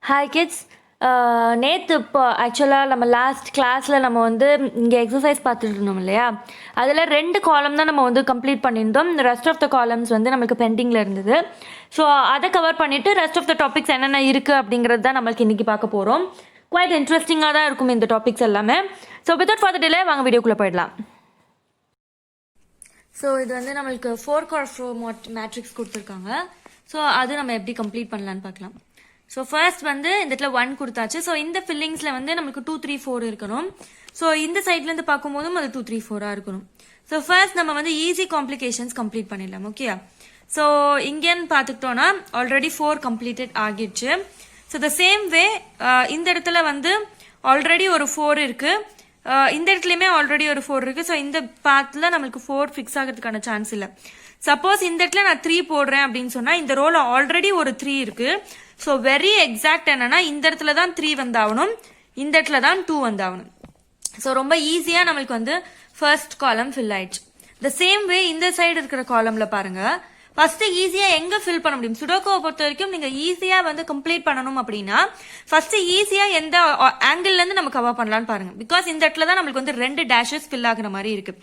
Hi kids. நேற்று இப்போ ஆக்சுவலாக நம்ம லாஸ்ட் கிளாஸில் நம்ம வந்து இங்கே எக்ஸசைஸ் பார்த்துட்டு இருந்தோம் இல்லையா, அதில் 2 காலம் தான் நம்ம வந்து கம்ப்ளீட் பண்ணியிருந்தோம். ரெஸ்ட் ஆஃப் த காலம்ஸ் வந்து நம்மளுக்கு பெண்டிங்கில் இருந்தது. ஸோ அதை கவர் பண்ணிவிட்டு ரெஸ்ட் ஆஃப் த டாபிக்ஸ் என்னென்ன இருக்குது அப்படிங்கிறது தான் நம்மளுக்கு இன்றைக்கி பார்க்க போகிறோம். குவைட் இன்ட்ரெஸ்டிங்காக தான் இருக்கும் இந்த டாபிக்ஸ் எல்லாமே. So without for the delay வாங்க வீடியோக்குள்ளே போயிடலாம். ஸோ இது வந்து நம்மளுக்கு 4x4 மேட்ரிக்ஸ் கொடுத்துருக்காங்க. ஸோ அது நம்ம எப்படி கம்ப்ளீட் பண்ணலான்னு பார்க்கலாம். ஸோ ஃபர்ஸ்ட் வந்து இந்த இடத்துல 1 கொடுத்தாச்சு. ஸோ இந்த ஃபில்லிங்ஸில் வந்து நம்மளுக்கு 2 3 4 இருக்கணும். ஸோ இந்த சைட்லேருந்து பார்க்கும்போதும் அது 2 3 4 இருக்கணும். ஸோ ஃபர்ஸ்ட் நம்ம வந்து ஈஸி காம்ப்ளிகேஷன்ஸ் கம்ப்ளீட் பண்ணிடலாம். ஓகே, ஸோ இங்கேன்னு பார்த்துக்கிட்டோன்னா ஆல்ரெடி 4 கம்ப்ளீட்டட் ஆகிடுச்சு. ஸோ த சேம் வே இந்த இடத்துல வந்து ஆல்ரெடி ஒரு 4 இருக்கு, இந்த இடத்துலையுமே ஆல்ரெடி ஒரு 4 இருக்கு. ஸோ இந்த பாத்தில் நம்மளுக்கு 4 ஃபிக்ஸ் ஆகிறதுக்கான சான்ஸ் இல்லை. சப்போஸ் இந்த இடத்துல நான் 3 போடுறேன் அப்படின்னு சொன்னால் இந்த ரோல ஆல்ரெடி ஒரு 3 இருக்கு. ஸோ வெரி எக்ஸாக்ட் என்னன்னா இந்த இடத்துல தான் 3 வந்தாகணும், இந்த இடத்துல தான் 2 வந்தாகணும். ஸோ ரொம்ப ஈஸியாக நம்மளுக்கு வந்து ஃபர்ஸ்ட் காலம் ஃபில் ஆயிடுச்சு. த சேம் வே இந்த சைடு இருக்கிற காலம்ல பாருங்க, ஃபர்ஸ்ட் ஈஸியா எங்க ஃபில் பண்ண முடியும்? சுடோக்கோவை பொறுத்த வரைக்கும் நீங்க ஈஸியா வந்து கம்ப்ளீட் பண்ணணும் அப்படின்னா ஃபர்ஸ்ட் ஈஸியா எந்த ஆங்கிள் இருந்து நம்ம கவர் பண்ணலாம்னு பாருங்க. பிகாஸ் இந்த இடத்துல தான் நம்மளுக்கு வந்து 2 டேஷஸ் ஃபில் ஆகுற மாதிரி இருக்கு.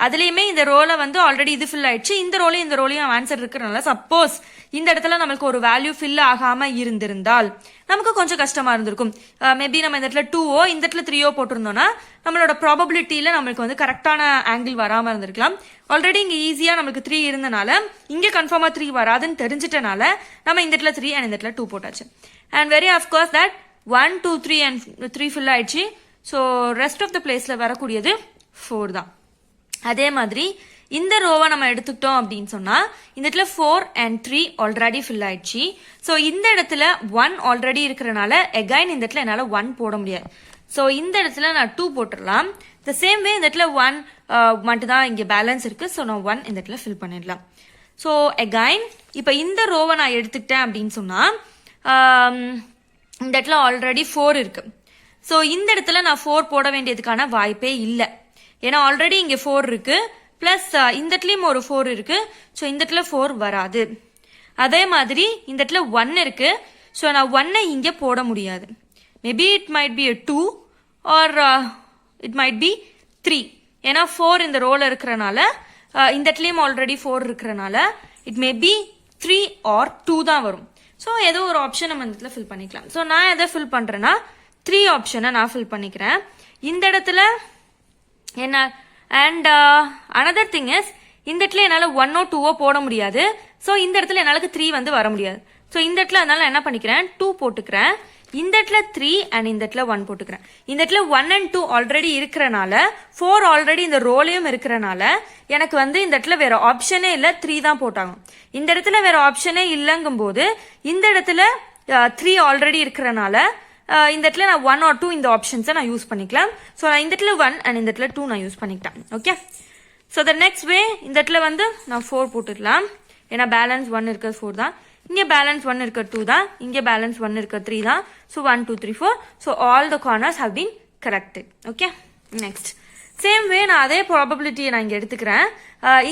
அதுலயுமே இந்த ரோல வந்து ஆல்ரெடி இது ஃபில் ஆயிடுச்சு, இந்த ரோலையும் ஆன்சர் இருக்கிறனால சப்போஸ் இந்த இடத்துல நம்மளுக்கு ஒரு வேல்யூ ஃபில் ஆகாம இருந்திருந்தால் நமக்கு கொஞ்சம் கஷ்டமா இருந்திருக்கும். மேபி நம்ம இந்த இடத்துல 2ஓ இந்த இடத்துல 3ஓ போட்டிருந்தோம்னா நம்மளோட ப்ராபபிலிட்டியில நம்மளுக்கு வந்து கரெக்டான ஆங்கிள் வராம இருந்திருக்கலாம். ஆல்ரெடி இங்க ஈஸியா நம்மளுக்கு 3 இருந்தனால இங்க கன்ஃபார்மா 3 வராதுன்னு தெரிஞ்சிட்டனால நம்ம இந்த இடத்துல 3 அண்ட் இந்த இடத்துல 2 போட்டாச்சு. And very of course that 1 2 3 and 3 fill ஆயிடுச்சு. ஸோ ரெஸ்ட் ஆஃப் த பிளேஸ்ல வரக்கூடியது 4 தான். அதே மாதிரி இந்த ரோவை நம்ம எடுத்துக்கிட்டோம் அப்படின்னு சொன்னா இந்த இடத்துல 4 and 3 ஆல்ரெடி ஃபில் ஆயிடுச்சு. ஸோ இந்த இடத்துல 1 ஆல்ரெடி இருக்கிறனால எகைன் இந்த இடத்துல என்னால் 1 போட முடியாது. ஸோ இந்த இடத்துல நான் 2 போட்டுடலாம். த சேம் வே இந்த இடத்துல 1 மட்டும் தான் இங்கே பேலன்ஸ் இருக்கு. ஸோ நான் 1 இந்த இடத்துல ஃபில் பண்ணிடலாம். ஸோ எகைன் இப்போ இந்த ரோவை நான் எடுத்துக்கிட்டேன் அப்படின்னு சொன்னா இந்த இடத்துல ஆல்ரெடி 4 இருக்கு. ஸோ இந்த இடத்துல நான் 4 போட வேண்டியதுக்கான வாய்ப்பே இல்லை. ஏன்னா ஆல்ரெடி இங்கே 4 இருக்கு, பிளஸ் இந்த இடத்துலயும் ஒரு 4 இருக்கு. ஸோ இந்த இடத்துல 4 வராது. அதே மாதிரி இந்த இடத்துல 1 இருக்கு. ஸோ நான் 1 இங்கே போட முடியாது. Maybe it might be 2 R it might be 3. ஏன்னா 4 இந்த ரோல இருக்கிறனால இந்த இடத்துலயும் ஆல்ரெடி 4 இருக்கிறனால இட் மே பி 3 ஆர் 2 தான் வரும். ஸோ ஏதோ ஒரு ஆப்ஷன் நம்ம இந்த இடத்துல ஃபில் பண்ணிக்கலாம். ஸோ நான் எதை ஃபில் பண்றேன்னா 3 ஆப்ஷனை நான் ஃபில் பண்ணிக்கிறேன் இந்த இடத்துல. என்ன அண்ட் அனதர் திங் இஸ் இந்த இடத்துல என்னால் 1ஓ 2ஓ போட முடியாது. ஸோ இந்த இடத்துல என்னால் 3 வந்து வர முடியாது. ஸோ இந்த இடத்துல அதனால என்ன பண்ணிக்கிறேன் 2 போட்டுக்கிறேன். இந்த இடத்துல 3 அண்ட் இந்த இடத்துல 1 போட்டுக்கிறேன். இந்த இடத்துல 1 and 2 ஆல்ரெடி இருக்கிறனால 4 ஆல்ரெடி இந்த ரோலையும் இருக்கிறனால எனக்கு வந்து இந்த இடத்துல வேற ஆப்ஷனே இல்லை, 3 தான் போட்டாங்க. இந்த இடத்துல வேற ஆப்ஷனே இல்லைங்கும் போது இந்த இடத்துல 3 ஆல்ரெடி இருக்கிறனால இந்த இடத்துல நான் 1 or 2 இந்த ஆப்ஷன்ஸை நான் யூஸ் பண்ணிக்கலாம். ஸோ நான் இந்த இடத்துல 1 அண்ட் இந்த இடத்துல 2 நான் யூஸ் பண்ணிக்கிட்டேன். ஓகே, ஸோ த நெக்ஸ்ட் வே இந்த இடத்துல வந்து நான் 4 போட்டுக்கலாம். ஏன்னா பேலன்ஸ் 1 இருக்க 4 தான், இங்கே பேலன்ஸ் 1 இருக்க 2 தான், இங்கே பேலன்ஸ் 1 இருக்க 3 தான். So 1 2 3 4. So all the corners have been corrected. Okay, next same way நான் அதே ப்ராபபிலிட்டியை நான் இங்கே எடுத்துக்கிறேன்.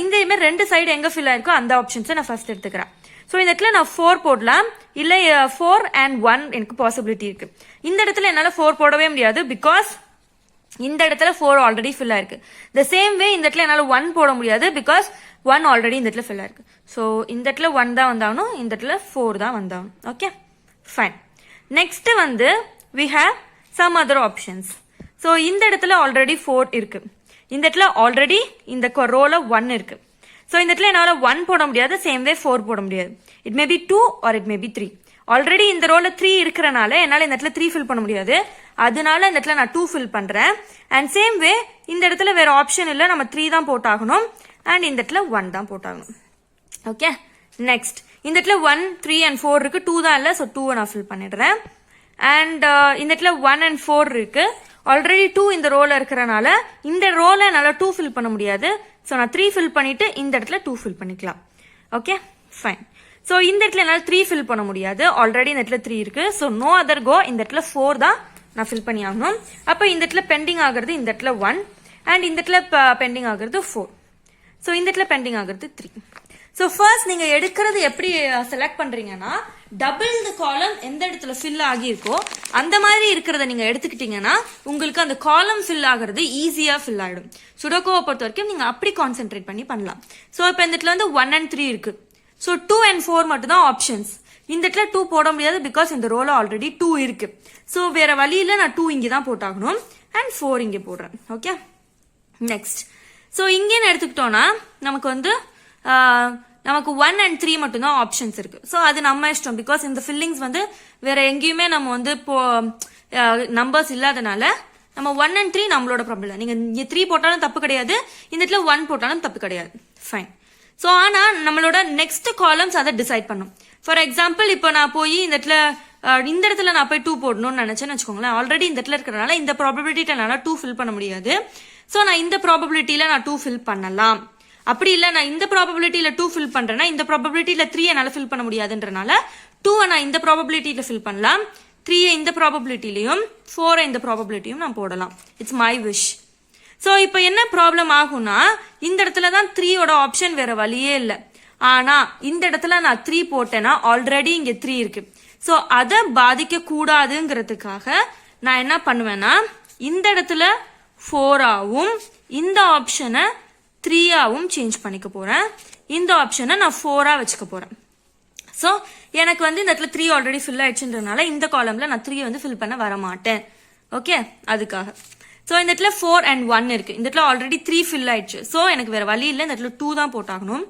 இங்கேயுமே 2 சைடு எங்கே ஃபில் ஆயிருக்கோ அந்த ஆப்ஷன்ஸை நான் ஃபர்ஸ்ட் எடுத்துக்கிறேன். ஸோ இந்த இடத்துல நான் 4 போடலாம், இல்லை 4 and 1 எனக்கு பாசிபிலிட்டி இருக்கு. இந்த இடத்துல என்னால் 4 போடவே முடியாது, பிகாஸ் இந்த இடத்துல 4 ஆல்ரெடி ஃபில் ஆயிருக்கு. த சேம் வே இந்த இடத்துல என்னால் 1 போட முடியாது, பிகாஸ் 1 ஆல்ரெடி இந்த இடத்துல ஃபில் ஆயிருக்கு. ஸோ இந்த இடத்துல 1 தான் வந்தாகணும், இந்த இடத்துல 4 தான் வந்தாகணும். Okay, fine. நெக்ஸ்ட் வந்து we have some other options. So இந்த இடத்துல ஆல்ரெடி 4 இருக்கு, இந்த இடத்துல ஆல்ரெடி இந்த ரோல 1 இருக்கு. ஸோ இந்த இடத்துல என்னால் 1 போட முடியாது, சேம் வே 4 போட முடியாது. It may be 2 R it may be 3. Already இந்த ரோல 3 இருக்கிறனால என்னால் இந்த இடத்துல 3 ஃபில் பண்ண முடியாது, அதனால இந்த இடத்துல நான் 2 ஃபில் பண்றேன். அண்ட் சேம் வே இந்த இடத்துல வேற ஆப்ஷன் இல்லை, நம்ம 3 தான் போட்டாகணும். அண்ட் இந்த இடத்துல 1 தான் போட்டாகணும். ஓகே, நெக்ஸ்ட் இந்த இடத்துல 1 3 and 4 இருக்கு, 2 தான் இல்லை. ஸோ 2 நான் ஃபில் பண்ணிடுறேன். அண்ட் இந்த இடத்துல 1 and 4 இருக்கு, ஆல்ரெடி 2 இந்த ரோல இருக்கிறனால இந்த ரோல என்னால் 2 ஃபில் பண்ண முடியாது. ஸோ நான் 3 ஃபில் பண்ணிட்டு இந்த இடத்துல 2 ஃபில் பண்ணிக்கலாம். Okay, fine. ஸோ இந்த இடத்துல என்னால் 3 ஃபில் பண்ண முடியாது, ஆல்ரெடி இந்த இடத்துல 3 இருக்கு. ஸோ நோ அதர் கோ, இந்த இடத்துல 4 தான் நான் ஃபில் பண்ணி ஆகணும். அப்போ இந்த இடத்துல பெண்டிங் ஆகிறது இந்த இடத்துல 1 அண்ட் இந்த இடத்துல பெண்டிங் ஆகிறது 4. ஸோ இந்த இடத்துல பெண்டிங் ஆகிறது 3. ஸோ ஃபர்ஸ்ட் நீங்கள் எடுக்கிறது எப்படி செலக்ட் பண்ணுறீங்கன்னா, டபுள் த காலம் எந்த இடத்துல ஃபில் ஆகியிருக்கோ அந்த மாதிரி இருக்கிறத நீங்கள் எடுத்துக்கிட்டீங்கன்னா உங்களுக்கு அந்த காலம் ஃபில் ஆகிறது ஈஸியாக ஃபில் ஆகிடும். சுடோகோவை பொறுத்த வரைக்கும் நீங்கள் அப்படி கான்சென்ட்ரேட் பண்ணி பண்ணலாம். ஸோ இப்போ இந்த இடத்துல வந்து 1 and 3 இருக்கு. ஸோ 2 and 4 மட்டும் தான் ஆப்ஷன்ஸ். இந்த இடத்துல 2 போட முடியாது, பிகாஸ் இந்த ரோல ஆல்ரெடி 2 இருக்கு. ஸோ வேற வழியில் நான் 2 இங்கே தான் போட்டாகணும் அண்ட் 4 இங்கே போடுறேன். Okay, next. ஸோ இங்கேன்னு எடுத்துக்கிட்டோம்னா நமக்கு வந்து நமக்கு 1 and 3 மட்டும் தான் ஆப்ஷன்ஸ் இருக்கு. ஸோ அது நம்ம இஷ்டம், பிகாஸ் இந்த ஃபில்லிங்ஸ் வந்து வேற எங்கேயுமே நம்ம வந்து இப்போ நம்பர்ஸ் இல்லாதனால நம்ம 1 and 3 நம்மளோட ப்ராப்ளம் இல்லை. நீங்க 3 போட்டாலும் தப்பு கிடையாது, இந்த இடத்துல 1 போட்டாலும் தப்பு கிடையாது. ஃபைன். ஸோ ஆனா நம்மளோட நெக்ஸ்ட் காலம்ஸ் அதை டிசைட் பண்ணும். ஃபார் எக்ஸாம்பிள் இப்போ நான் போய் இந்த இடத்துல நான் போய் 2 போடணும்னு நினைச்சேன்னு வச்சுக்கோங்களேன். ஆல்ரெடி இந்த இடத்துல இருக்கிறனால இந்த ப்ராபபிலிட்டியில என்னால் 2 ஃபில் பண்ண முடியாது. ஸோ நான் இந்த ப்ராபபிலிட்டியில நான் 2 ஃபில் பண்ணலாம். அப்படி இல்லை, நான் இந்த ப்ராபபிலிட்டியில 2 ஃபில் பண்றேன்னா இந்த ப்ராபபிலிட்டியில 3 என்னால் ஃபில் பண்ண முடியாதுன்றனால 2 நான் இந்த ப்ராபபிலிட்டியில ஃபில் பண்ணலாம், 3 இந்த ப்ராபபிலிட்டிலையும் 4 இந்த ப்ராபபிலிட்டியும் நான் போடலாம். It's my wish. ஸோ இப்போ என்ன ப்ராப்ளம் ஆகும்னா, இந்த இடத்துல தான் 3யோட ஆப்ஷன் வேற வழியே இல்லை. ஆனா இந்த இடத்துல நான் 3 போட்டேன்னா ஆல்ரெடி இங்க 3 இருக்கு. ஸோ அதை பாதிக்க கூடாதுங்கிறதுக்காக நான் என்ன பண்ணுவேன்னா, இந்த இடத்துல 4ஆவும் இந்த ஆப்ஷனை 3ஆவும் சேஞ்ச் பண்ணிக்க போறேன். இந்த ஆப்ஷனை நான் 4ஆ வச்சுக்க போறேன். ஸோ எனக்கு வந்து இந்த இடத்துல 3 ஆல்ரெடி ஃபில் ஆயிடுச்சுன்றதுனால இந்த காலம்ல நான் 3 வந்து ஃபில் பண்ண வர மாட்டேன். ஓகே, அதுக்காக. ஸோ இந்த இடத்துல 4 and 1 இருக்கு. இந்த இடத்துல ஆல்ரெடி 3 ஃபில் ஆயிடுச்சு. ஸோ எனக்கு வேற வழி இல்லை, இந்த இடத்துல 2 தான் போட்டாகணும்.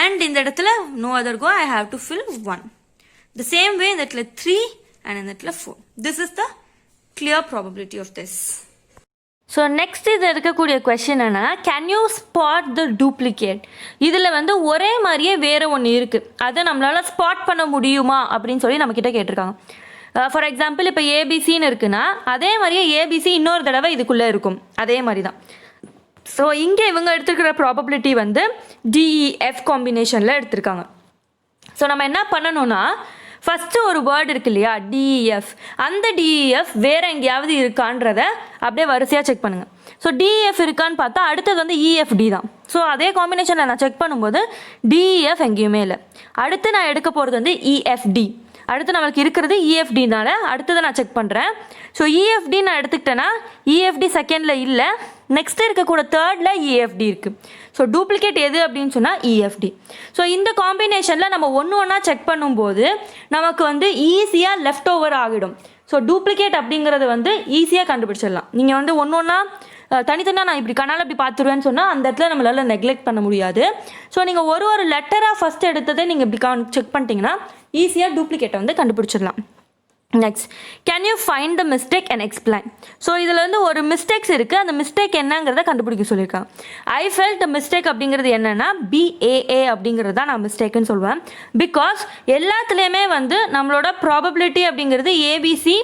அண்ட் இந்த இடத்துல no other go, I have to fill 1. The same way இந்த இடத்துல 3 and இந்த இடத்துல 4. This is the clear probability of this. So next இது இருக்கக்கூடிய கொஸ்டின் என்னன்னா, can you spot the duplicate? இதில் வந்து ஒரே மாதிரியே வேற ஒன்று இருக்குது, அதை நம்மளால ஸ்பாட் பண்ண முடியுமா அப்படின்னு சொல்லி நம்ம கிட்ட கேட்டிருக்காங்க. ஃபார் எக்ஸாம்பிள் இப்போ ஏபிசின்னு இருக்குன்னா அதே மாதிரியே ஏபிசி இன்னொரு தடவை இதுக்குள்ளே இருக்கும், அதே மாதிரி தான். ஸோ இங்கே இவங்க எடுத்துருக்கிற ப்ராபபிலிட்டி வந்து டிஇஎஃப் காம்பினேஷனில் எடுத்திருக்காங்க. ஸோ நம்ம என்ன பண்ணணும்னா, ஃபஸ்ட்டு ஒரு வேர்டு இருக்கு இல்லையா டிஇஎஃப், அந்த டிஇஎஃப் வேறு எங்கேயாவது இருக்கான்றத அப்படியே வரிசையாக செக் பண்ணுங்கள். ஸோ டிஇஎஃப் இருக்கான்னு பார்த்தா அடுத்தது வந்து இஎஃப்டி தான். ஸோ அதே காம்பினேஷனில் நான் செக் பண்ணும்போது டிஇஎஃப் எங்கேயுமே இல்லை. அடுத்து நான் எடுக்க போகிறது வந்து இஎஃப்டி. அடுத்து நம்மளுக்கு இருக்கிறது இஎஃப்டினால அடுத்ததை நான் செக் பண்ணுறேன். ஸோ இஎஃப்டி நான் எடுத்துக்கிட்டேன்னா இஎஃப்டி செகண்டில் இல்லை, நெக்ஸ்ட் இருக்கக்கூட தேர்டில் இஎஃப்டி இருக்குது. ஸோ டூப்ளிகேட் எது அப்படின்னு சொன்னால் இஎஃப்டி. ஸோ இந்த காம்பினேஷனில் நம்ம ஒன்று ஒன்றா செக் பண்ணும்போது நமக்கு வந்து ஈஸியாக லெஃப்ட் ஓவர் ஆகிடும். ஸோ டூப்ளிகேட் அப்படிங்கிறது வந்து ஈஸியாக கண்டுபிடிச்சிடலாம். நீங்கள் வந்து ஒன்று ஒன்றா தனித்தனியாக நான் இப்படி கண்ணால் இப்படி பார்த்துருவேன்னு சொன்னால் அந்த இடத்துல நம்மளால் நெக்லெக்ட் பண்ண முடியாது. ஸோ நீங்கள் ஒரு லெட்டராக ஃபஸ்ட் எடுத்ததை நீங்கள் இப்படி செக் பண்ணிட்டீங்கன்னா ஈஸியாக டூப்ளிகேட்டை வந்து கண்டுபிடிச்சிடலாம். Next, can you find the mistake and explain? So இதில் வந்து ஒரு மிஸ்டேக்ஸ் இருக்குது, அந்த மிஸ்டேக் என்னங்கிறத கண்டுபிடிக்க சொல்லியிருக்காங்க. ஐ ஃபெல்ட் மிஸ்டேக் அப்படிங்கிறது என்னென்னா பிஏஏ அப்படிங்கிறது தான் நான் மிஸ்டேக்குன்னு சொல்லுவேன். பிகாஸ் எல்லாத்துலேயுமே வந்து நம்மளோட ப்ராபபிலிட்டி அப்படிங்கிறது ஏபிசி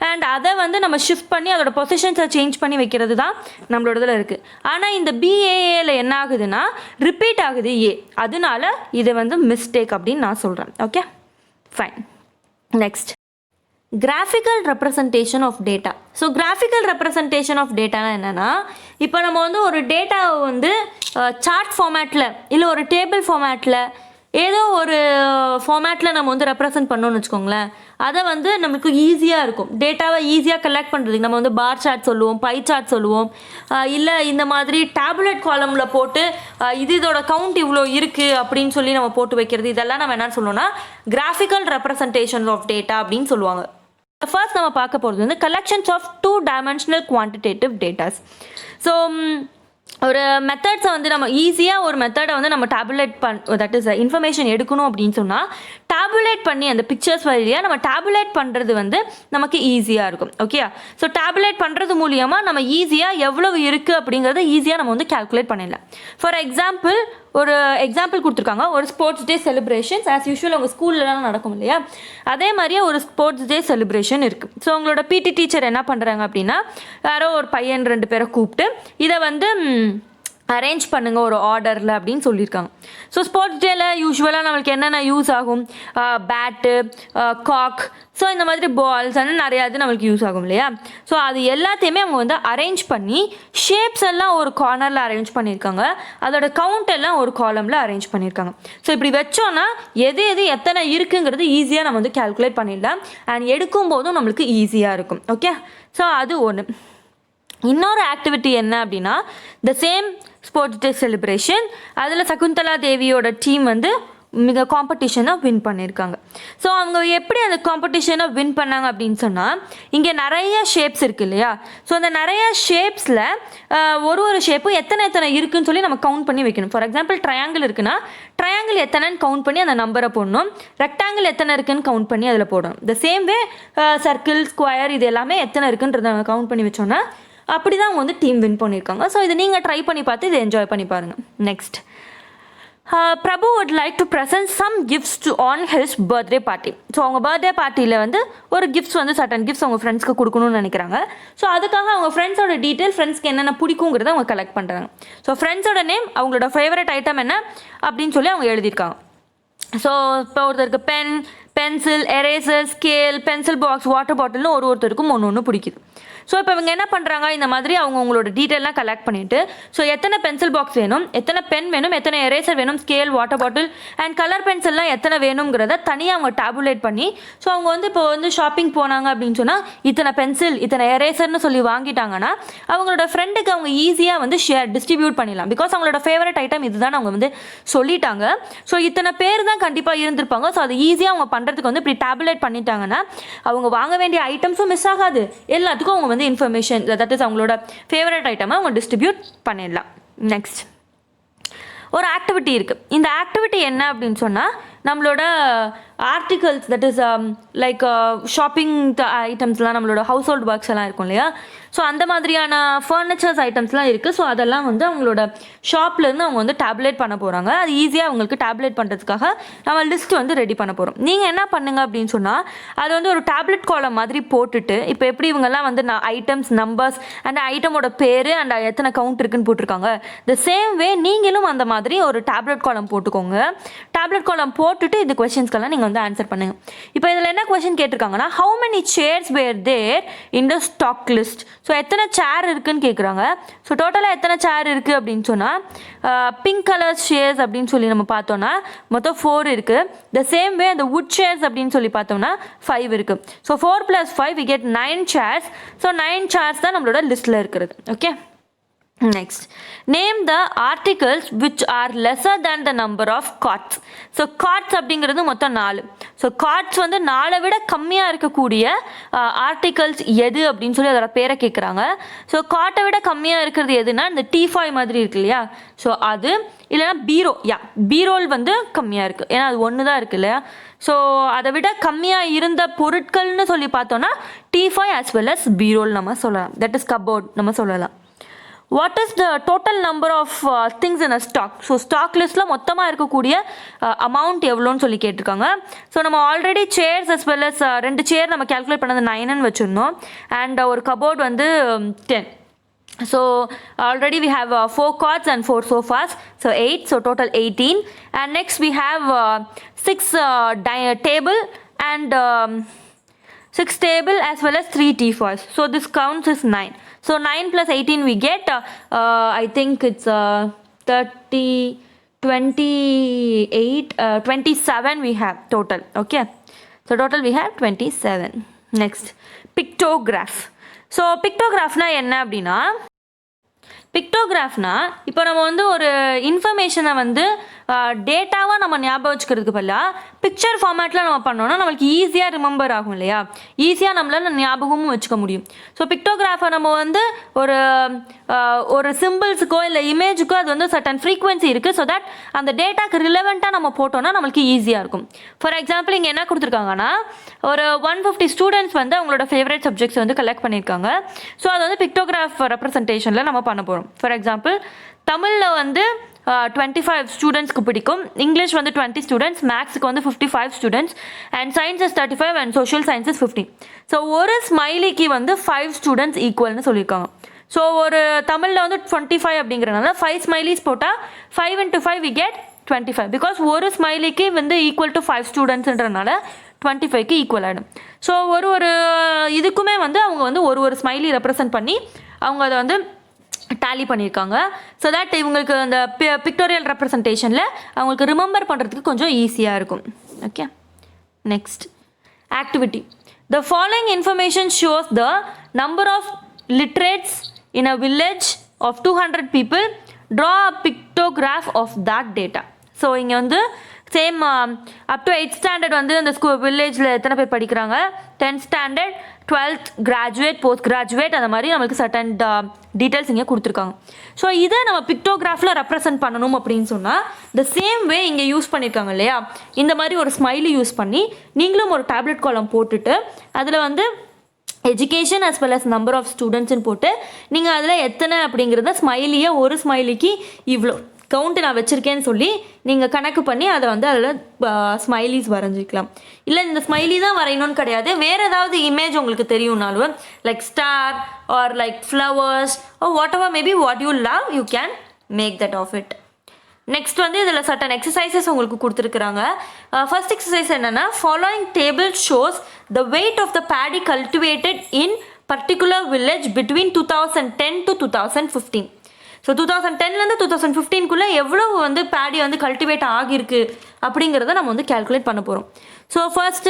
அண்ட் அதை வந்து நம்ம ஷிஃப்ட் பண்ணி அதோட பொசிஷன்ஸை சேஞ்ச் பண்ணி வைக்கிறது தான் நம்மளோட இதில் இருக்குது. ஆனால் இந்த பிஏஏல என்ன ஆகுதுன்னா ரிப்பீட் ஆகுது ஏ, அதனால இதை வந்து மிஸ்டேக் அப்படின்னு நான் சொல்கிறேன். Okay, fine. Next, graphical representation of data. So graphical representation of டேட்டானா என்னென்னா, இப்போ நம்ம வந்து ஒரு டேட்டாவை வந்து சார்ட் ஃபார்மேட்டில் இல்லை ஒரு டேபிள் ஃபார்மேட்டில் ஏதோ ஒரு ஃபார்மேட்டில் நம்ம வந்து ரெப்ரசன்ட் பண்ணோன்னு வச்சுக்கோங்களேன், அதை வந்து நமக்கு ஈஸியாக இருக்கும். டேட்டாவை ஈஸியாக கலெக்ட் பண்ணுறதுக்கு நம்ம வந்து பார் சார்ட் சொல்லுவோம், பை சார்ட் சொல்லுவோம், இல்லை இந்த மாதிரி டேபுலெட் காலமில் போட்டு இதோட கவுண்ட் இவ்வளோ இருக்குது அப்படின்னு சொல்லி நம்ம போட்டு வைக்கிறது, இதெல்லாம் நம்ம என்ன சொல்லணும்னா கிராஃபிக்கல் ரெப்ரசன்டேஷன் ஆஃப் டேட்டா அப்படின்னு சொல்லுவாங்க. ஃபர்ஸ்ட் நம்ம பார்க்க போகிறது வந்து collections of 2-dimensional quantitative datas. So ஒரு மெத்தட்ஸை வந்து நம்ம ஈஸியாக ஒரு மெத்தடை வந்து நம்ம டேபுலேட் தட் இஸ் இன்ஃபர்மேஷன் எடுக்கணும் அப்படின்னு சொன்னால் டேபுலேட் பண்ணி அந்த பிக்சர்ஸ் வழியாக நம்ம டேபுலேட் பண்ணுறது வந்து நமக்கு ஈஸியாக இருக்கும். ஓகே, ஸோ டேபுலேட் பண்ணுறது மூலியமாக நம்ம ஈஸியாக எவ்வளவு இருக்குது அப்படிங்கிறத ஈஸியாக நம்ம வந்து கால்குலேட் பண்ணிடலாம். ஃபார் எக்ஸாம்பிள் ஒரு எக்ஸாம்பிள் கொடுத்துருக்காங்க, ஒரு sports day celebrations as usual உங்கள் ஸ்கூல்லலாம் நடக்கும் இல்லையா, அதே மாதிரியே ஒரு ஸ்போர்ட்ஸ் டே செலிப்ரேஷன் இருக்குது. ஸோ உங்களோட பிடி டீச்சர் என்ன பண்ணுறாங்க அப்படின்னா யாரோ ஒரு பையன் 2 பேரை கூப்பிட்டு இதை வந்து அரேஞ்ச் பண்ணுங்க ஒரு ஆர்டரில் அப்படின்னு சொல்லியிருக்காங்க. ஸோ ஸ்போர்ட்ஸ் டேல யூஸ்வலாக நம்மளுக்கு என்னென்ன யூஸ் ஆகும், பேட்டு, காக், ஸோ இந்த மாதிரி பால்ஸ் அண்ட் நிறையா இது நம்மளுக்கு யூஸ் ஆகும் இல்லையா. ஸோ அது எல்லாத்தையுமே அவங்க வந்து அரேஞ்ச் பண்ணி ஷேப்ஸ் எல்லாம் ஒரு கார்னரில் அரேஞ்ச் பண்ணியிருக்காங்க, அதோட கவுண்ட் எல்லாம் ஒரு காலமில் அரேஞ்ச் பண்ணியிருக்காங்க. ஸோ இப்படி வச்சோன்னா எது எது எத்தனை இருக்குங்கிறது ஈஸியாக நம்ம வந்து கேல்குலேட் பண்ணிடலாம் அண்ட் எடுக்கும் போதும் நம்மளுக்கு ஈஸியாக இருக்கும். ஓகே, ஸோ அது ஒன்று. இன்னொரு ஆக்டிவிட்டி என்ன அப்படின்னா the same sports day celebration. அதில் சகுந்தலா தேவியோட டீம் வந்து மிக காம்படிஷனாக வின் பண்ணியிருக்காங்க. ஸோ அவங்க எப்படி அந்த காம்படிஷனாக வின் பண்ணாங்க அப்படின்னு சொன்னால், இங்கே நிறைய ஷேப்ஸ் இருக்குது இல்லையா. ஸோ அந்த நிறைய ஷேப்ஸில் ஒரு ஷேப்பும் எத்தனை இருக்குதுன்னு சொல்லி நம்ம கவுண்ட் பண்ணி வைக்கணும். ஃபார் எக்ஸாம்பிள் ட்ரையாங்கிள் இருக்குன்னா ட்ரையாங்கிள் எத்தனைன்னு கவுண்ட் பண்ணி அந்த நம்பரை போடணும். ரெக்டாங்கிள் எத்தனை இருக்குன்னு கவுண்ட் பண்ணி அதில் போடணும். The same way circle, square இது எல்லாமே எத்தனை இருக்குன்றதை கவுண்ட் பண்ணி வச்சோன்னா அப்படி தான் அவங்க வந்து டீம் வின் பண்ணியிருக்காங்க. ஸோ இதை நீங்கள் ட்ரை பண்ணி பார்த்து இதை என்ஜாய் பண்ணி பாருங்கள். Next, Prabhu would like to present some gifts to on his birthday party. So அவங்க பர்த்டே பார்ட்டியில் வந்து ஒரு கிஃப்ட்ஸ் வந்து சர்டன் கிஃப்ட்ஸ் அவங்க ஃப்ரெண்ட்ஸ்க்கு கொடுக்கணும்னு நினைக்கிறாங்க. ஸோ அதுக்காக அவங்க ஃப்ரெண்ட்ஸோட டீட்டெயில், ஃப்ரெண்ட்ஸ்க்கு என்னென்ன பிடிக்குங்கிறத அவங்க கலெக்ட் பண்ணுறாங்க. ஸோ ஃப்ரெண்ட்ஸோட நேம், அவங்களோட ஃபேவரட் ஐட்டம் என்ன அப்படின்னு சொல்லி அவங்க எழுதியிருக்காங்க. ஸோ இப்போ ஒருத்தருக்கு pen, pencil, eraser, scale, pencil box, water பாட்டில்னு ஒருத்தருக்கும் ஒன்று பிடிக்குது. ஸோ இப்போ இவங்க என்ன பண்ணுறாங்க, இந்த மாதிரி அவங்களோட டீட்டெயிலாம் கலெக்ட் பண்ணிவிட்டு, ஸோ எத்தனை பென்சில் பாக்ஸ் வேணும், எத்தனை பென் வேணும், எத்தனை எரேசர் வேணும், scale, water bottle and colour பென்சில்லாம் எத்தனை வேணுங்கிறத தனியாக அவங்க டேபுலேட் பண்ணி, ஸோ அவங்க வந்து இப்போ வந்து ஷாப்பிங் போனாங்க அப்படின்னு சொன்னால் இத்தனை பென்சில், இத்தனை எரேசர்னு சொல்லி வாங்கிட்டாங்கன்னா அவங்களோட ஃப்ரெண்டுக்கு அவங்க ஈஸியாக வந்து டிஸ்ட்ரிபியூட் பண்ணிடலாம். பிகாஸ் அவங்களோட ஃபேவரட் ஐட்டம் இதுதான் அவங்க வந்து சொல்லிட்டாங்க. ஸோ இத்தனை பேர் தான் கண்டிப்பாக இருந்திருப்பாங்க. ஸோ அது ஈஸியாக அவங்க பண்ணுறதுக்கு வந்து இப்படி டேபுலேட் பண்ணிட்டாங்கன்னா அவங்க வாங்க வேண்டிய ஐட்டம்ஸும் மிஸ் ஆகாது, எல்லாத்துக்கும் அவங்க வந்து இன்ஃபர்மேஷன் தட் இஸ் அவங்களோட ஃபேவரட் ஐட்டமை அவங்க டிஸ்ட்ரிபியூட் பண்ணிடலாம். நெக்ஸ்ட், ஒரு ஆக்டிவிட்டி இருக்குது. இந்த ஆக்டிவிட்டி என்ன அப்படின்னு சொன்னால் நம்மளோட articles that is like shopping ஐட்டம்ஸ்லாம், நம்மளோட ஹவுஸ் ஹோல்ட் ஒர்க்ஸ் எல்லாம் இருக்கும் இல்லையா. ஸோ அந்த மாதிரியான ஃபர்னிச்சர்ஸ் ஐட்டம்ஸ்லாம் இருக்குது. ஸோ அதெல்லாம் வந்து அவங்களோட ஷாப்லேருந்து அவங்க வந்து டேப்லேட் பண்ண போகிறாங்க. அது ஈஸியாக அவங்களுக்கு டேப்லேட் பண்ணுறதுக்காக நம்ம லிஸ்ட் வந்து ரெடி பண்ண போகிறோம். நீங்கள் என்ன பண்ணுங்க அப்படின்னு சொன்னால் அது வந்து ஒரு டேப்லெட் காலம் மாதிரி போட்டுட்டு, இப்போ எப்படி இவங்கெல்லாம் வந்து ஐட்டம்ஸ், நம்பர்ஸ் அண்ட் ஐட்டமோட பேர் அண்ட் எத்தனை கவுண்ட் இருக்குன்னு போட்டிருக்காங்க, த சேம் வே நீங்களும் அந்த மாதிரி ஒரு டேப்லெட் காலம் போட்டுக்கோங்க. டேப்லெட் காலம் போட்டுட்டு இந்த கொஸ்டின்ஸ்க்கெல்லாம் நீங்கள் வந்து ஆன்சர் பண்ணுங்கள். இப்போ இதில் என்ன கொஸ்டின் கேட்டிருக்காங்கன்னா, how many chairs were there in the stock list. So எத்தனை சேர் இருக்குன்னு கேட்குறாங்க. ஸோ டோட்டலாக எத்தனை சேர் இருக்குது அப்படின்னு சொன்னால் பிங்க் கலர் ஷேர்ஸ் அப்படின்னு சொல்லி நம்ம பார்த்தோன்னா மொத்தம் 4 இருக்குது. த சேம் வே அந்த வுட் ஷேர்ஸ் அப்படின்னு சொல்லி பார்த்தோம்னா 5 இருக்குது. So 4 + 5 we get 9 chairs. So 9 chairs தான் நம்மளோட லிஸ்ட்டில் இருக்கிறது. Okay, next, name the articles which are lesser than the number of cards. So cards அப்படிங்கிறது மொத்தம் 4. ஸோ கார்ட்ஸ் வந்து 4 விட கம்மியாக இருக்கக்கூடிய ஆர்டிகல்ஸ் எது அப்படின்னு சொல்லி அதோட பேரை கேட்குறாங்க. ஸோ கார்ட்டை விட கம்மியாக இருக்கிறது எதுனா இந்த T5 மாதிரி இருக்கு இல்லையா. ஸோ அது இல்லைனா பீரோ, பீரோல் வந்து கம்மியாக இருக்குது, ஏன்னா அது ஒன்று தான் இருக்குது இல்லையா. ஸோ அதை விட கம்மியாக இருந்த பொருட்கள்னு சொல்லி பார்த்தோன்னா T5 as well as பீரோல் நம்ம சொல்லலாம், தட் இஸ் கபோர்ட் நம்ம சொல்லலாம். What is the total number of things in a stock. So stock லிஸ்ட்டில் மொத்தமாக இருக்கக்கூடிய அமௌண்ட் எவ்வளோன்னு சொல்லி கேட்டிருக்காங்க. ஸோ நம்ம already chairs as well as 2 chair நம்ம கேல்குலேட் பண்ணது 9ன்னு வச்சுருந்தோம் அண்ட் ஒரு கபோர்ட் வந்து 10. So already we have 4 cots and 4 sofas, so 8, so total 18. And next we have 6 table and 6 table as well as 3 teapoys. So this counts as 9. So 9 plus 18 we get, I think it's 30, 28, 27 we have total. Okay. So total we have 27. Next, pictograph. So pictographனா என்ன அப்படின்னா, பிக்டோகிராஃப்னா இப்போ நம்ம வந்து ஒரு இன்ஃபர்மேஷனை வந்து டேட்டாவாக நம்ம ஞாபகம் வச்சுக்கிறதுக்கு பதிலாக பிக்சர் ஃபார்மேட்டில் நம்ம பண்ணோன்னா நம்மளுக்கு ஈஸியாக ரிமெம்பர் ஆகும் இல்லையா, ஈஸியாக நம்மளால் ஞாபகமும் வச்சுக்க முடியும். ஸோ பிக்டோகிராஃபை நம்ம வந்து ஒரு சிம்பிள்ஸுக்கோ இல்லை இமேஜுக்கோ அது வந்து சர்டன் ஃப்ரீக்வன்சி இருக்குது. ஸோ தட் அந்த டேட்டாக்கு ரிலவெண்ட்டாக நம்ம போட்டோன்னா நம்மளுக்கு ஈஸியாக இருக்கும். ஃபார் எக்ஸாம்பிள் இங்கே என்ன கொடுத்துருக்காங்கன்னா, ஒரு 150 ஸ்டூடெண்ட்ஸ் வந்து அவங்களோட ஃபேவரட் சப்ஜெக்ட்ஸ் வந்து கலெக்ட் பண்ணியிருக்காங்க. ஸோ அது வந்து பிக்டோகிராஃப் ரெப்ரசன்டேஷனில் நம்ம பண்ண போகிறோம். ஃபார் எக்ஸாம்பிள் தமிழில் வந்து 25 ஸ்டூடெண்ட்ஸ்க்கு பிடிக்கும், இங்கிலீஷ் வந்து 20 ஸ்டூடெண்ட்ஸ், மேக்ஸுக்கு வந்து 55 students and sciences 35 and social sciences 15. So ஒரு ஸ்மைலிக்கு வந்து 5 ஸ்டூடெண்ட்ஸ் ஈக்குவல்னு சொல்லியிருக்காங்க. ஸோ ஒரு தமிழில் வந்து 25 அப்படிங்கிறனால 5 ஸ்மைலிஸ் போட்டால் 5 into 5 we get 25 பிகாஸ் ஒரு ஸ்மைலிக்கு வந்து ஈக்குவல் டு 5 ஸ்டூடெண்ட்ஸ்ன்றனால 25க்கு ஈக்குவல் ஆகிடும். ஸோ ஒரு இதுக்குமே வந்து அவங்க வந்து ஒரு ஸ்மைலி ரெப்ரசன்ட் பண்ணி அவங்க அதை வந்து டேலி பண்ணியிருக்காங்க. ஸோ தட் இவங்களுக்கு அந்த பிக்டோரியல் ரெப்ரசன்டேஷனில் அவங்களுக்கு ரிமெம்பர் பண்ணுறதுக்கு கொஞ்சம் ஈஸியாக இருக்கும். Okay, next activity. The following information shows the number of literates in a village of 200 people. Draw a pictograph of that data. So இங்கே வந்து same up to 8th standard வந்து இந்த வில்லேஜில் எத்தனை பேர் படிக்கிறாங்க, 10th standard, 12th graduate, post graduate, அந்த மாதிரி நம்மளுக்கு சர்டன் டீட்டெயில்ஸ் இங்கே கொடுத்துருக்காங்க. ஸோ இதை நம்ம பிக்டோகிராஃபில் ரெப்ரசென்ட் பண்ணணும் அப்படின்னு சொன்னால் த சேம் வே இங்கே யூஸ் பண்ணியிருக்காங்க இல்லையா, இந்த மாதிரி ஒரு ஸ்மைலி யூஸ் பண்ணி நீங்களும் ஒரு டேப்லெட் காலம் போட்டுட்டு அதில் வந்து education as well as number of ஸ்டூடெண்ட்ஸ்ன்னு போட்டு நீங்கள் அதில் எத்தனை அப்படிங்கிறத ஸ்மைலியை ஒரு ஸ்மைலிக்கு இவ்வளோ கவுண்ட்டு நான் வச்சுருக்கேன்னு சொல்லி நீங்கள் கணக்கு பண்ணி அதை வந்து அதில் ஸ்மைலிஸ் வரைஞ்சிக்கலாம். இல்லை இந்த ஸ்மைலி தான் வரையணும்னு கிடையாது, வேறு ஏதாவது இமேஜ் உங்களுக்கு தெரியும்னாலும் like star or like flowers or whatever maybe what you love you can make that of it. Next வந்து இதில் சர்டன் எக்ஸசைசஸ் உங்களுக்கு கொடுத்துருக்குறாங்க. ஃபர்ஸ்ட் எக்ஸசைஸ் என்னென்னா, following table shows the weight of the paddy cultivated in particular village between 2010 to 2015. So 2010லேருந்து 2015க்குள்ளே எவ்வளோ வந்து பேடி வந்து கல்டிவேட் ஆகியிருக்கு அப்படிங்கிறத நம்ம வந்து கேல்குலேட் பண்ண போகிறோம். ஸோ ஃபர்ஸ்ட்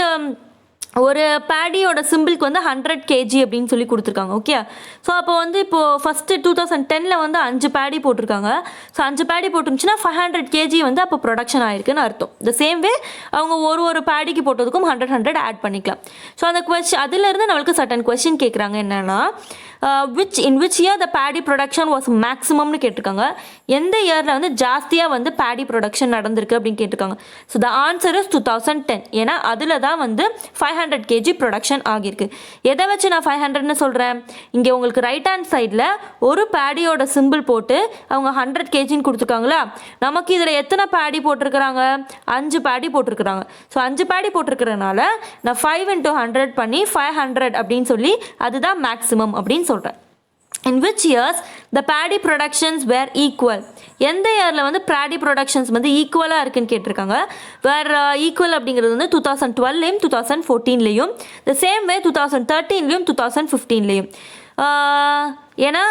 ஒரு பேடியோட சிம்பிளுக்கு வந்து 100 kg அப்படின்னு சொல்லி கொடுத்துருக்காங்க. ஓகே, ஸோ அப்போ வந்து இப்போது ஃபஸ்ட்டு 2010 வந்து 5 பேடி போட்டிருக்காங்க. ஸோ 5 பேடி போட்டுருந்துச்சுன்னா 500 kg வந்து அப்போ ப்ரொடக்ஷன் ஆயிருக்குன்னு அர்த்தம். த சேம் வே அவங்க ஒரு பேடிக்கு போட்டதுக்கும் 100 ஆட் பண்ணிக்கலாம். ஸோ அந்த அதிலிருந்து நம்மளுக்கு சர்டன் கொஸ்டின் கேட்குறாங்க. என்னென்னா in which year the paddy production was maximumனு கேட்டிருக்காங்க. எந்த இயரில் வந்து ஜாஸ்தியாக வந்து பேடி ப்ரொடக்ஷன் நடந்திருக்கு அப்படின்னு கேட்டிருக்காங்க. So the answer is 2010. ஏன்னா அதில் தான் வந்து 500 kg ப்ரொடக்ஷன் ஆகியிருக்கு. எதை வச்சு நான் 500ன்னு சொல்கிறேன், இங்கே உங்களுக்கு ரைட் ஹேண்ட் சைடில் ஒரு பேடியோட சிம்பிள் போட்டு அவங்க 100 kgன்னு கொடுத்துருக்காங்களா, நமக்கு இதில் எத்தனை பேடி போட்டிருக்கிறாங்க, 5 பேடி போட்டிருக்கிறாங்க. ஸோ 5 பேடி போட்டிருக்கிறதுனால நான் 5 into 100 பண்ணி 500 அப்படின்னு சொல்லி அதுதான் மேக்ஸிமம் அப்படின்னு சொல்கிறேன். In which years the paddy productions were equal? எந்த இயரில் வந்து பேடி ப்ரொடக்ஷன்ஸ் வந்து ஈக்குவலாக இருக்குன்னு கேட்டிருக்காங்க. வேறு ஈக்குவல் அப்படிங்கிறது வந்து 2012லேயும் 2014லேயும், த சேம் வே 2013லேயும் 2015லேயும். ஏன்னா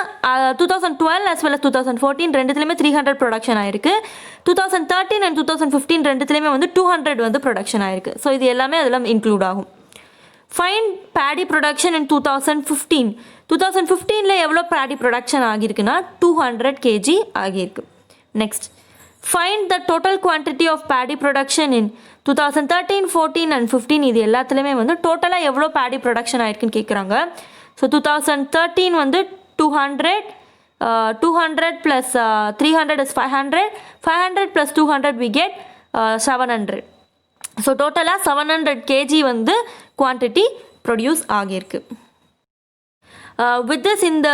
2012 as well as 2014 ரெண்டுத்துலேயுமே 300 ப்ரொடக்ஷன் ஆயிருக்கு. 2013 and 2015 ரெண்டுத்துலேயுமே வந்து 200 வந்து ப்ரொடக்ஷன் ஆயிருக்கு. ஸோ இது எல்லாமே அதில் இன்க்ளூட் ஆகும். Find paddy production in 2015. 2015ல் எவ்வளோ பேடி ப்ரொடக்ஷன் ஆகியிருக்குன்னா 200 kg ஆகியிருக்கு. Next, find the total quantity of paddy production in 2013, 14 and 15. இது எல்லாத்துலேயுமே வந்து டோட்டலாக எவ்வளோ பேடி ப்ரொடக்ஷன் ஆயிருக்குன்னு கேட்குறாங்க. ஸோ 2013 வந்து 200, 200 plus 300 is 500, 500 plus 200 we get 700. So டோட்டலாக 700 kg வந்து குவான்டிட்டி ப்ரொடியூஸ் ஆகியிருக்கு. வித் திஸ் இந்த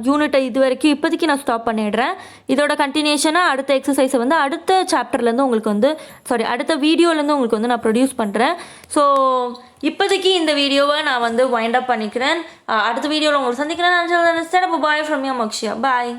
யூனிட்டை இது வரைக்கும் இப்போதைக்கு நான் ஸ்டாப் பண்ணிடுறேன். இதோட கண்டினியூஷனாக அடுத்த எக்ஸசைஸை வந்து அடுத்த சாப்டர்லேருந்து உங்களுக்கு வந்து அடுத்த வீடியோலேருந்து உங்களுக்கு வந்து நான் ப்ரொடியூஸ் பண்ணுறேன். ஸோ இப்போதைக்கு இந்த வீடியோவை நான் வந்து வைண்ட் அப் பண்ணிக்கிறேன். அடுத்த வீடியோவில் உங்களுக்கு சந்திக்கிறேன். பாய் ஃப்ரம் யா மக்ஷியா. பாய்.